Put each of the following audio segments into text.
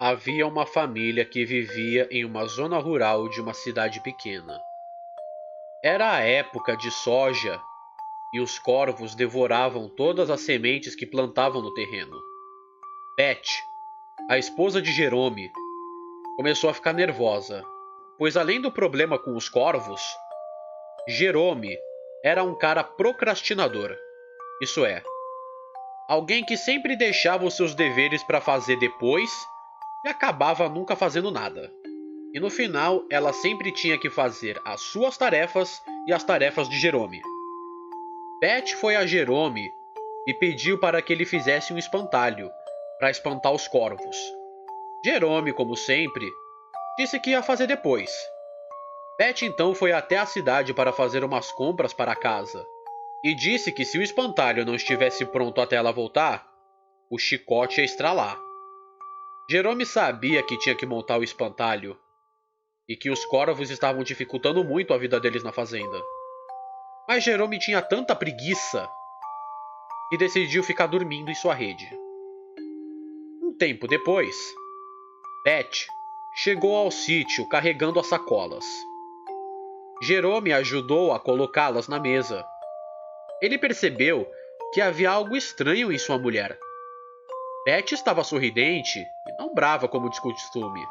Havia uma família que vivia em uma zona rural de uma cidade pequena. Era a época de soja e os corvos devoravam todas as sementes que plantavam no terreno. Beth, a esposa de Jerome, começou a ficar nervosa, pois além do problema com os corvos, Jerome era um cara procrastinador. Isso é, alguém que sempre deixava os seus deveres para fazer depois e acabava nunca fazendo nada. E no final, ela sempre tinha que fazer as suas tarefas e as tarefas de Jerome. Beth foi a Jerome e pediu para que ele fizesse um espantalho para espantar os corvos. Jerome, como sempre, disse que ia fazer depois. Beth então foi até a cidade para fazer umas compras para casa e disse que se o espantalho não estivesse pronto até ela voltar, o chicote ia estralar. Jerome sabia que tinha que montar o espantalho e que os corvos estavam dificultando muito a vida deles na fazenda. Mas Jerome tinha tanta preguiça que decidiu ficar dormindo em sua rede. Um tempo depois, Beth chegou ao sítio carregando as sacolas. Jerome ajudou a colocá-las na mesa. Ele percebeu que havia algo estranho em sua mulher. Beth estava sorridente e não brava como de costume.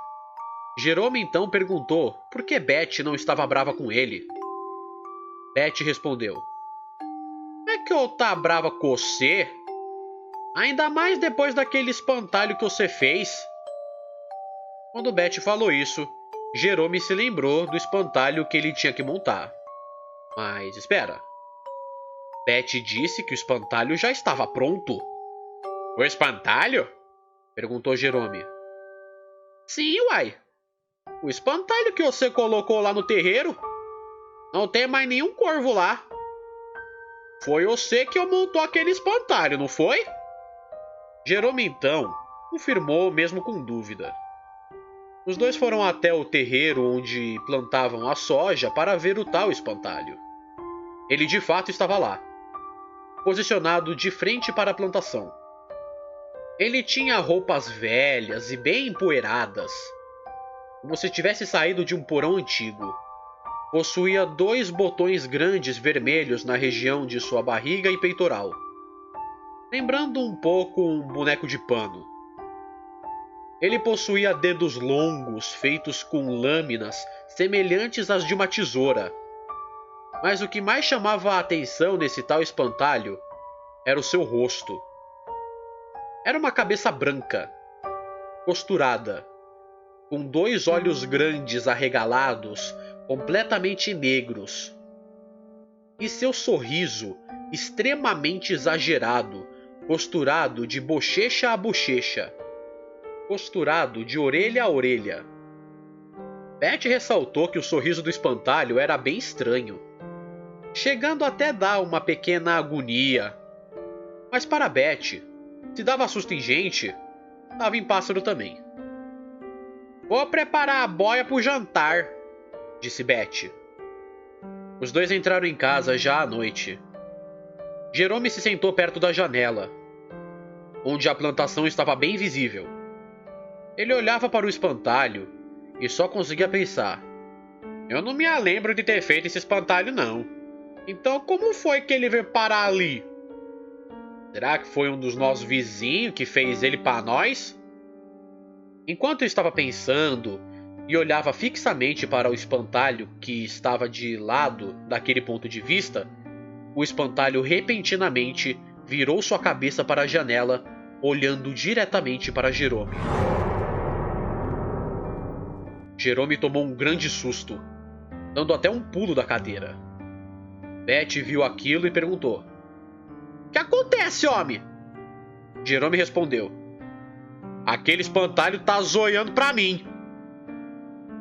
Jerome então perguntou por que Beth não estava brava com ele. Beth respondeu: "Como é que eu tá brava com você? Ainda mais depois daquele espantalho que você fez." Quando Beth falou isso, Jerome se lembrou do espantalho que ele tinha que montar. Mas espera. Beth disse que o espantalho já estava pronto. "O espantalho?" perguntou Jerome. "Sim, uai. O espantalho que você colocou lá no terreiro. Não tem mais nenhum corvo lá. Foi você que montou aquele espantalho, não foi?" Jerome então confirmou, mesmo com dúvida. Os dois foram até o terreiro onde plantavam a soja para ver o tal espantalho. Ele de fato estava lá, posicionado de frente para a plantação. Ele tinha roupas velhas e bem empoeiradas, como se tivesse saído de um porão antigo. Possuía 2 botões grandes vermelhos na região de sua barriga e peitoral, lembrando um pouco um boneco de pano. Ele possuía dedos longos feitos com lâminas semelhantes às de uma tesoura. Mas o que mais chamava a atenção nesse tal espantalho era o seu rosto. Era uma cabeça branca, costurada, com 2 olhos grandes arregalados, completamente negros. E seu sorriso extremamente exagerado, costurado de bochecha a bochecha, costurado de orelha a orelha. Beth ressaltou que o sorriso do espantalho era bem estranho, chegando até dar uma pequena agonia. Mas para Beth, se dava susto em gente, dava em pássaro também. "Vou preparar a boia para o jantar", disse Beth. Os dois entraram em casa já à noite. Jerome se sentou perto da janela, onde a plantação estava bem visível. Ele olhava para o espantalho e só conseguia pensar: "Eu não me lembro de ter feito esse espantalho, não. Então como foi que ele veio parar ali? Será que foi um dos nossos vizinhos que fez ele para nós?" Enquanto estava pensando e olhava fixamente para o espantalho que estava de lado daquele ponto de vista, o espantalho repentinamente virou sua cabeça para a janela, olhando diretamente para Jerome. Jerome tomou um grande susto, dando até um pulo da cadeira. Beth viu aquilo e perguntou: "O que acontece, homem?" Jerome respondeu: "Aquele espantalho tá zoiando pra mim."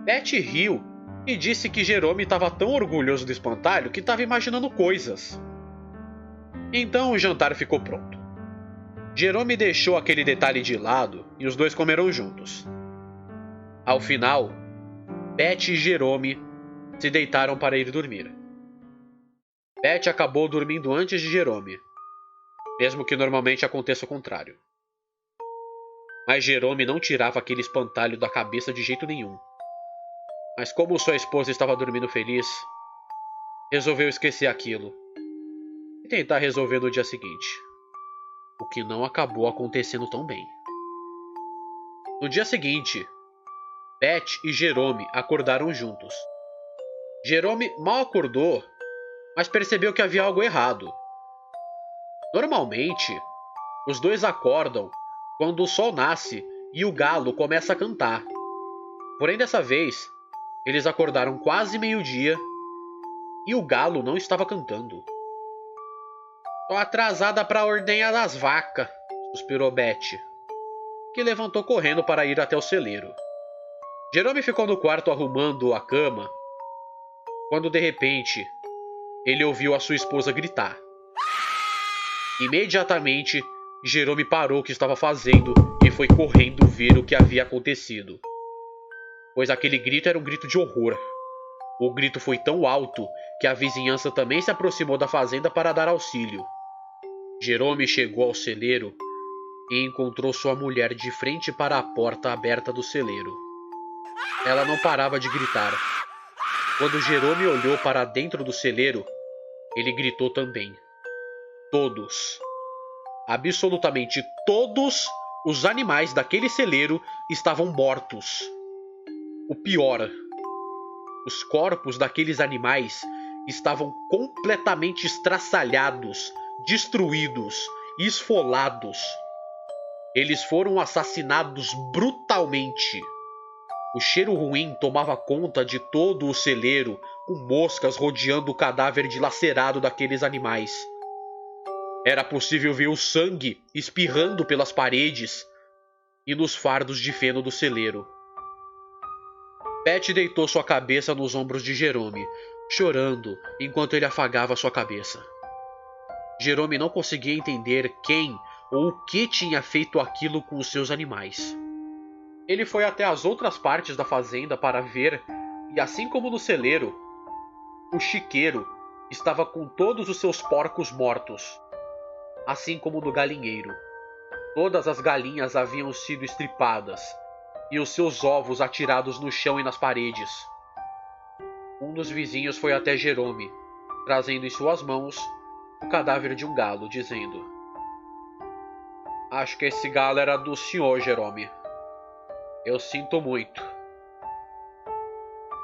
Beth riu e disse que Jerome estava tão orgulhoso do espantalho que estava imaginando coisas. Então o jantar ficou pronto. Jerome deixou aquele detalhe de lado e os dois comeram juntos. Ao final, Beth e Jerome se deitaram para ir dormir. Beth acabou dormindo antes de Jerome, mesmo que normalmente aconteça o contrário. Mas Jerome não tirava aquele espantalho da cabeça de jeito nenhum. Mas como sua esposa estava dormindo feliz, resolveu esquecer aquilo e tentar resolver no dia seguinte, o que não acabou acontecendo tão bem. No dia seguinte, Beth e Jerome acordaram juntos. Jerome mal acordou, mas percebeu que havia algo errado. Normalmente, os dois acordam quando o sol nasce e o galo começa a cantar. Porém, dessa vez, eles acordaram quase meio-dia e o galo não estava cantando. "Tô atrasada para a ordenha das vacas", suspirou Beth, que levantou correndo para ir até o celeiro. Jerome ficou no quarto arrumando a cama, quando de repente ele ouviu a sua esposa gritar. Imediatamente, Jerome parou o que estava fazendo e foi correndo ver o que havia acontecido, pois aquele grito era um grito de horror. O grito foi tão alto que a vizinhança também se aproximou da fazenda para dar auxílio. Jerome chegou ao celeiro e encontrou sua mulher de frente para a porta aberta do celeiro. Ela não parava de gritar. Quando Jerome olhou para dentro do celeiro, ele gritou também. Todos, absolutamente todos os animais daquele celeiro estavam mortos. O pior, os corpos daqueles animais estavam completamente estraçalhados, destruídos, esfolados. Eles foram assassinados brutalmente. O cheiro ruim tomava conta de todo o celeiro, com moscas rodeando o cadáver dilacerado daqueles animais. Era possível ver o sangue espirrando pelas paredes e nos fardos de feno do celeiro. Beth deitou sua cabeça nos ombros de Jerome, chorando enquanto ele afagava sua cabeça. Jerome não conseguia entender quem ou o que tinha feito aquilo com os seus animais. Ele foi até as outras partes da fazenda para ver, e assim como no celeiro, o chiqueiro estava com todos os seus porcos mortos, assim como no galinheiro. Todas as galinhas haviam sido estripadas e os seus ovos atirados no chão e nas paredes. Um dos vizinhos foi até Jerome, trazendo em suas mãos o cadáver de um galo, dizendo: "Acho que esse galo era do senhor, Jerome. Eu sinto muito."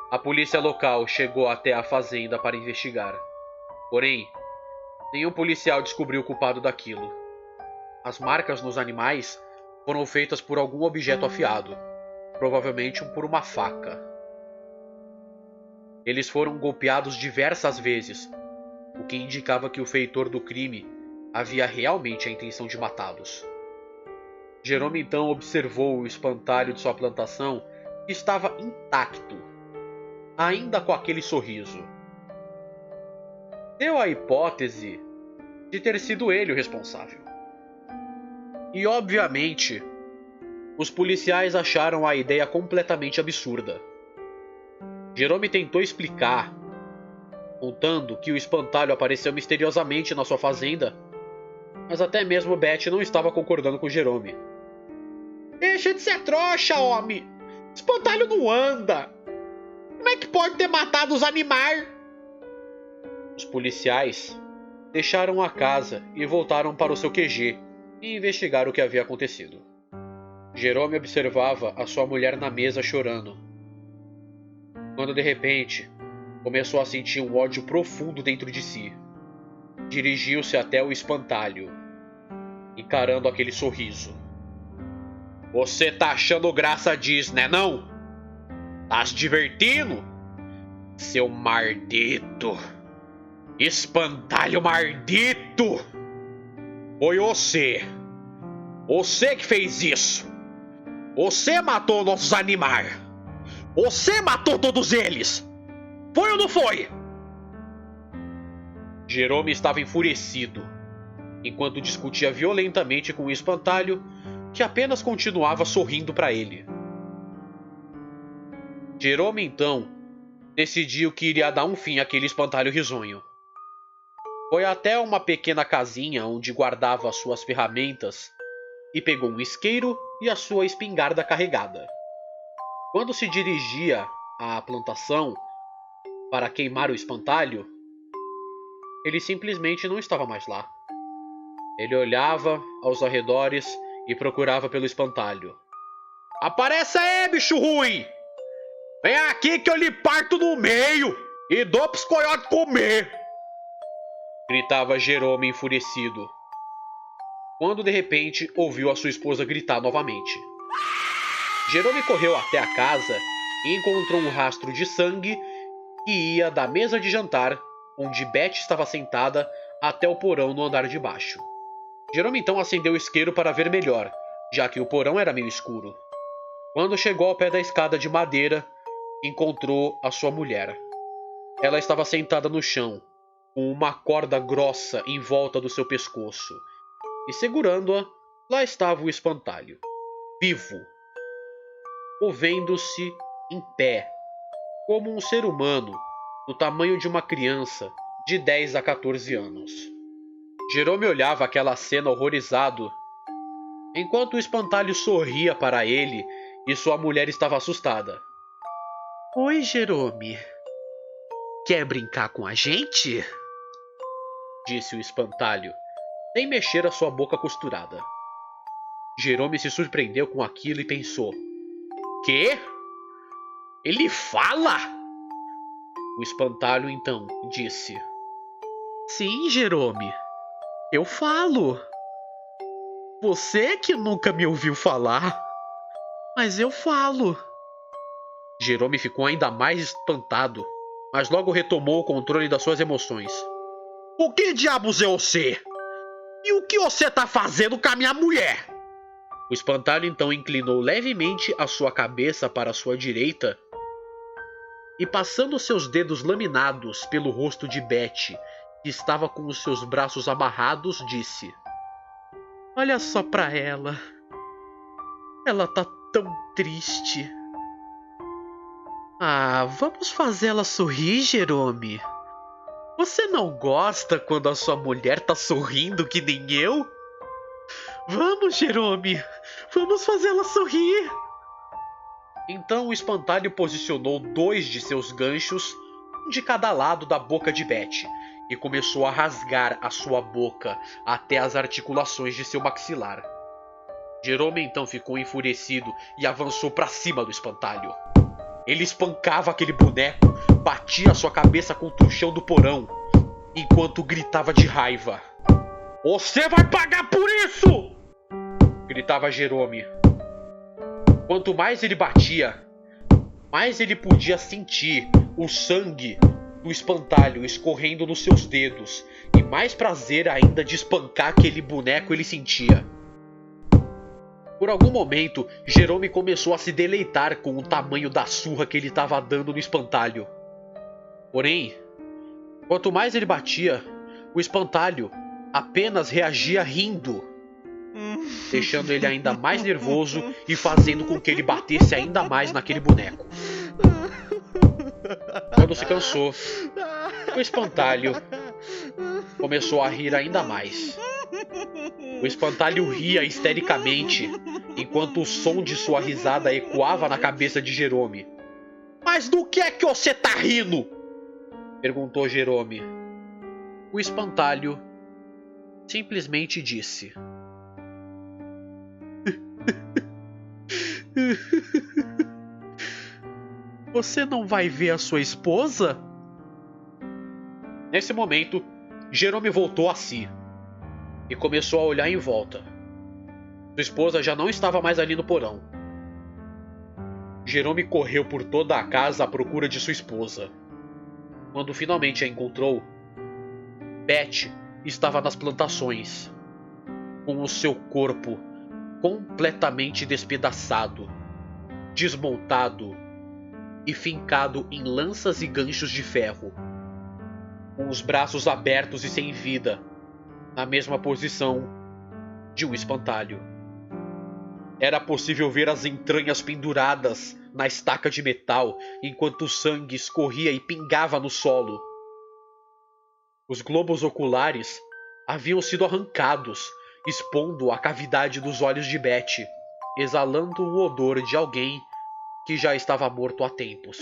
A polícia local chegou até a fazenda para investigar. Porém, nenhum policial descobriu o culpado daquilo. As marcas nos animais foram feitas por algum objeto afiado, provavelmente por uma faca. Eles foram golpeados diversas vezes, o que indicava que o feitor do crime havia realmente a intenção de matá-los. Jerome então observou o espantalho de sua plantação, que estava intacto, ainda com aquele sorriso. Deu a hipótese de ter sido ele o responsável. E obviamente, os policiais acharam a ideia completamente absurda. Jerome tentou explicar, contando que o espantalho apareceu misteriosamente na sua fazenda, mas até mesmo Beth não estava concordando com Jerome. "Deixa de ser trouxa, homem! Espantalho não anda! Como é que pode ter matado os animais?" Os policiais deixaram a casa e voltaram para o seu QG e investigaram o que havia acontecido. Jerome observava a sua mulher na mesa chorando, quando de repente começou a sentir um ódio profundo dentro de si. Dirigiu-se até o espantalho, encarando aquele sorriso. "Você tá achando graça disso, né não? Tá se divertindo? Seu maldito! Espantalho maldito! Foi você! Você que fez isso! Você matou nossos animais! Você matou todos eles! Foi ou não foi?" Jerome estava enfurecido, enquanto discutia violentamente com o espantalho, que apenas continuava sorrindo para ele. Jerome então decidiu que iria dar um fim àquele espantalho risonho. Foi até uma pequena casinha onde guardava suas ferramentas e pegou um isqueiro e a sua espingarda carregada. Quando se dirigia à plantação para queimar o espantalho, ele simplesmente não estava mais lá. Ele olhava aos arredores e procurava pelo espantalho. Apareça aí, bicho ruim! Vem aqui que eu lhe parto no meio e dou pros coiotes comer! Gritava Jerome enfurecido, quando de repente ouviu a sua esposa gritar novamente. Jerome correu até a casa e encontrou um rastro de sangue que ia da mesa de jantar, onde Beth estava sentada, até o porão no andar de baixo. Jerome então acendeu o isqueiro para ver melhor, já que o porão era meio escuro. Quando chegou ao pé da escada de madeira, encontrou a sua mulher. Ela estava sentada no chão, com uma corda grossa em volta do seu pescoço, e segurando-a, lá estava o espantalho, vivo, movendo-se em pé, como um ser humano, do tamanho de uma criança de 10 a 14 anos. Jerome olhava aquela cena horrorizado, enquanto o espantalho sorria para ele e sua mulher estava assustada. Oi, Jerome. Quer brincar com a gente? Disse o espantalho, sem mexer a sua boca costurada. Jerome se surpreendeu com aquilo e pensou: Quê? Ele fala? O espantalho então disse: Sim, Jerome, eu falo. Você que nunca me ouviu falar, mas eu falo. Jerome ficou ainda mais espantado, mas logo retomou o controle das suas emoções. O que diabos é você? E o que você tá fazendo com a minha mulher? O espantalho então inclinou levemente a sua cabeça para a sua direita e, passando seus dedos laminados pelo rosto de Beth, que estava com os seus braços amarrados, disse: Olha só pra ela. Ela tá tão triste. Ah, vamos fazê-la sorrir, Jerome. Você não gosta quando a sua mulher tá sorrindo que nem eu? Vamos, Jerome. Vamos fazê-la sorrir. Então o espantalho posicionou 2 de seus ganchos, um de cada lado da boca de Beth, e começou a rasgar a sua boca até as articulações de seu maxilar. Jerome então ficou enfurecido e avançou para cima do espantalho. Ele espancava aquele boneco, batia sua cabeça contra o chão do porão, enquanto gritava de raiva. Você vai pagar por isso! Gritava Jerome. Quanto mais ele batia, mais ele podia sentir o sangue do espantalho escorrendo nos seus dedos, e mais prazer ainda de espancar aquele boneco ele sentia. Por algum momento, Jerome começou a se deleitar com o tamanho da surra que ele estava dando no espantalho. Porém, quanto mais ele batia, o espantalho apenas reagia rindo, deixando ele ainda mais nervoso e fazendo com que ele batesse ainda mais naquele boneco. Quando se cansou, o espantalho começou a rir ainda mais. O espantalho ria histericamente, enquanto o som de sua risada ecoava na cabeça de Jerome. Mas do que é que você tá rindo? Perguntou Jerome. O espantalho simplesmente disse: Você não vai ver a sua esposa? Nesse momento, Jerome voltou a si e começou a olhar em volta. Sua esposa já não estava mais ali no porão. Jerome correu por toda a casa à procura de sua esposa. Quando finalmente a encontrou, Beth estava nas plantações, com o seu corpo completamente despedaçado, desmontado e fincado em lanças e ganchos de ferro, com os braços abertos e sem vida, na mesma posição de um espantalho. Era possível ver as entranhas penduradas na estaca de metal, enquanto o sangue escorria e pingava no solo. Os globos oculares haviam sido arrancados expondo a cavidade dos olhos de Betty, exalando o odor de alguém que já estava morto há tempos.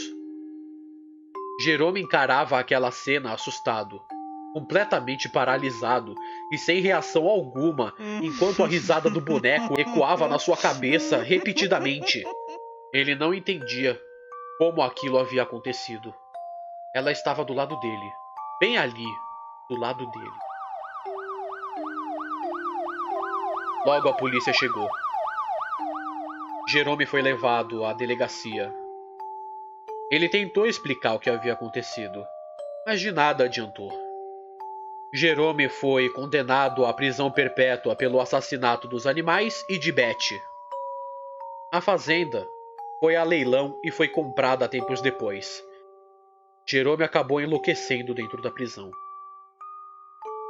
Jerome encarava aquela cena assustado, completamente paralisado e sem reação alguma, enquanto a risada do boneco ecoava na sua cabeça repetidamente. Ele não entendia como aquilo havia acontecido. Ela estava do lado dele, bem ali, do lado dele. Logo a polícia chegou. Jerome foi levado à delegacia. Ele tentou explicar o que havia acontecido, mas de nada adiantou. Jerome foi condenado à prisão perpétua pelo assassinato dos animais e de Betty. A fazenda foi a leilão e foi comprada tempos depois. Jerome acabou enlouquecendo dentro da prisão,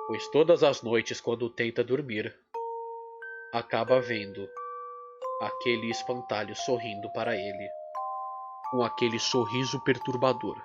pois todas as noites, quando tenta dormir, acaba vendo aquele espantalho sorrindo para ele, com aquele sorriso perturbador.